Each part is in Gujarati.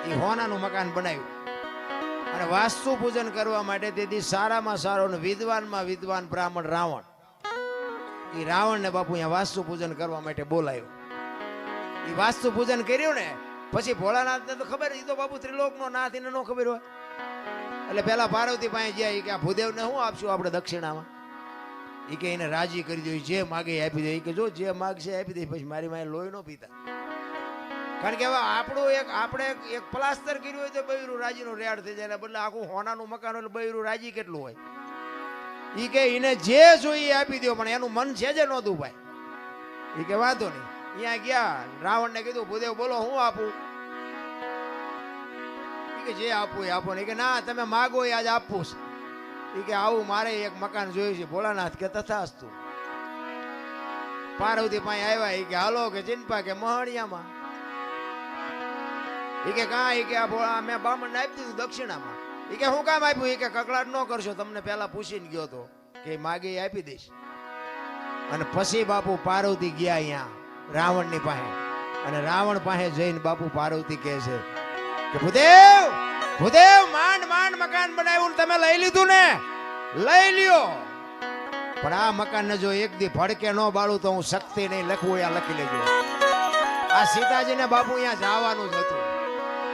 એ હોનાનું મકાન બનાવ્યું અને વાસ્તુ પૂજન કરવા માટે તેથી સારામાં સારો ને વિદ્વાનમાં વિદ્વાન બ્રાહ્મણ રાવણ, એ રાવણને બાપુ અહીંયા વાસ્તુ પૂજન કરવા માટે બોલાયો. એ વાસ્તુ પૂજન કર્યું ને પછી ભોળાનાથને તો ખબર, એ તો બાપુ ત્રિલોકનો નાથ, એને ન ખબર હોય. એટલે પેલા પાર્વતી પાસે ગયા કે આ ભૂદેવને શું આપશું આપણે દક્ષિણામાં? એ કે એને રાજી કરી દો, જે માગે આપી દે. એ કે જો જે માગશે આપી દે, પછી મારી માએ લોહી ન પીતા. કારણ કે હવે આપણું આપણે એક પ્લાસ્ટર કર્યું હોય તો બૈરું રાજીનું રેડ થઈ જાય, બદલે આખું હોનાનું મકાન એટલે બૈરું રાજી કેટલું હોય. એ કે એને જે જોઈએ આપી દો, પણ એનું મન છે જ નહોતું ભાઈ. એ કે વાંધો નહીં. અહીંયા ગયા, રાવણને કીધું ભૂદેવ બોલો હું આપું? એ કે જે આપવું એ આપો. ને કે ના તમે માગો એ આજ આપવું છે. એ કે આવું મારે એક મકાન જોયું છે. ભોળાનાથ કે તથાસ્તુ. પાર્વતી પાસે આવ્યા. એ કે હાલો કે ચિંપા કે મહણિયામાં. એ કે કાં? એ કે આ ભોળા મેં બામણને આપી દીધું દક્ષિણામાં. એ કે હું કામ આપ્યું? એ કે કકળાટ ન કરશો, તમને પેલા પૂછીને ગયો તો કે માગે એ આપી દઈશ. અને પછી બાપુ પાર્વતી ગયા અહીંયા રાવણની પાસે, અને રાવણ પાસે જઈને બાપુ પાર્વતી કહે છે કે ભૂદેવ ભૂદેવ માંડ માંડ મકાન બનાવ્યું, તમે લઈ લીધું ને? લઈ લ્યો, પણ આ મકાન ને જો એક દી ભડકે ન બાળું તો હું શક્તિ નહીં લખવું, અહીંયા લખી લેજો. આ સીતાજીને બાપુ અહીંયા જવાનું જ હતું.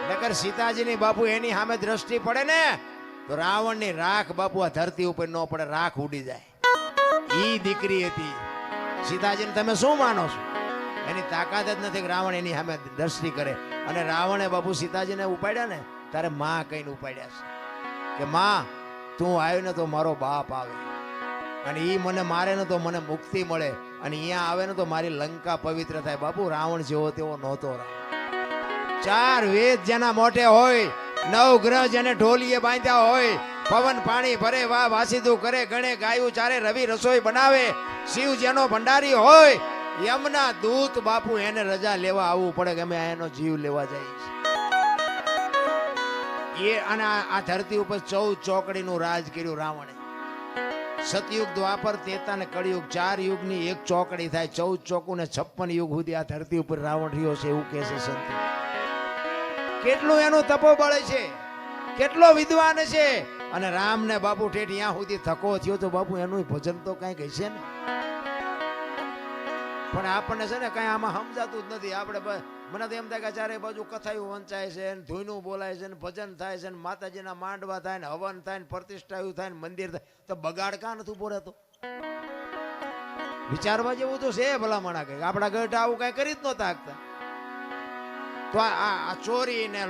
નકર સીતાજીની બાપુ એની સામે દ્રષ્ટિ પડે ને તો રાવણની રાખ બાપુ આ ધરતી ઉપર ન પડે, રાખ ઉડી જાય. ઈ દીકરી હતી સીતાજીને. તમે શું માનો છો? એની તાકાત જ નથી કે રાવણ એની સામે દ્રષ્ટિ કરે. અને રાવણે બાપુ સીતાજીને ઉપાડ્યા ને તારે માં કહીને ઉપાડ્યા છે કે માં તું આવ્યો ને તો મારો બાપ આવે, અને ઈ મને મારે ને તો મને મુક્તિ મળે, અને અહીંયા આવે ને તો મારી લંકા પવિત્ર થાય. બાપુ રાવણ જેવો તેવો નહોતો. ચાર વેદ જેના મોઢે હોય, નવ ગ્રહ જેને ઢોલીએ બાંધ્યા હોય, પવન પાણી ભરે વાહ વાસીદું કરે, ગણે ગાયું ચારે, રવિ રસોઈ બનાવે, શિવ જેનો ભંડારી હોય, યમના દૂત બાપુ એને રજા લેવા આવવું પડે કે અમે એનો જીવ લેવા જઈએ છીએ. એ અને આ ધરતી ઉપર 14 ચોકડીનું રાજ કર્યું રાવણે. સતયુગ, દ્વાપર, ત્રેતા ને કળિયુગ, 4 યુગની એક ચોકડી થાય. 14 ચોકું ને 56 યુગ સુધી આ ધરતી ઉપર રાવણ રહ્યો છે, એવું કહે છે સંતો. કેટલું એનું તપોબળ છે, કેટલો વિદ્વાન છે. અને રામ ને બાપુ ઠેઠ ત્યાં સુધી થકો થયો તો બાપુ એનું ભજન તો કઈક હશે ને. પણ આપણને છે ને કઈ આમાં સમજાતું જ નથી. આપણે મને તો એમ થાય કે ચારે બાજુ કથાયું વંચાય છે, ધૂનું બોલાય છે, ભજન થાય છે, માતાજીના માંડવા થાય ને, હવન થાય ને, પ્રતિષ્ઠાયું થાય ને, મંદિર થાય, તો બગાડ કાં નથી ઉભો રહેતો? વિચારવા જેવું તો છે ભલામણા. કઈ આપણા ગઢ આવું કઈ કરી જ નહોતા શકતા. તો આ ચોરી ને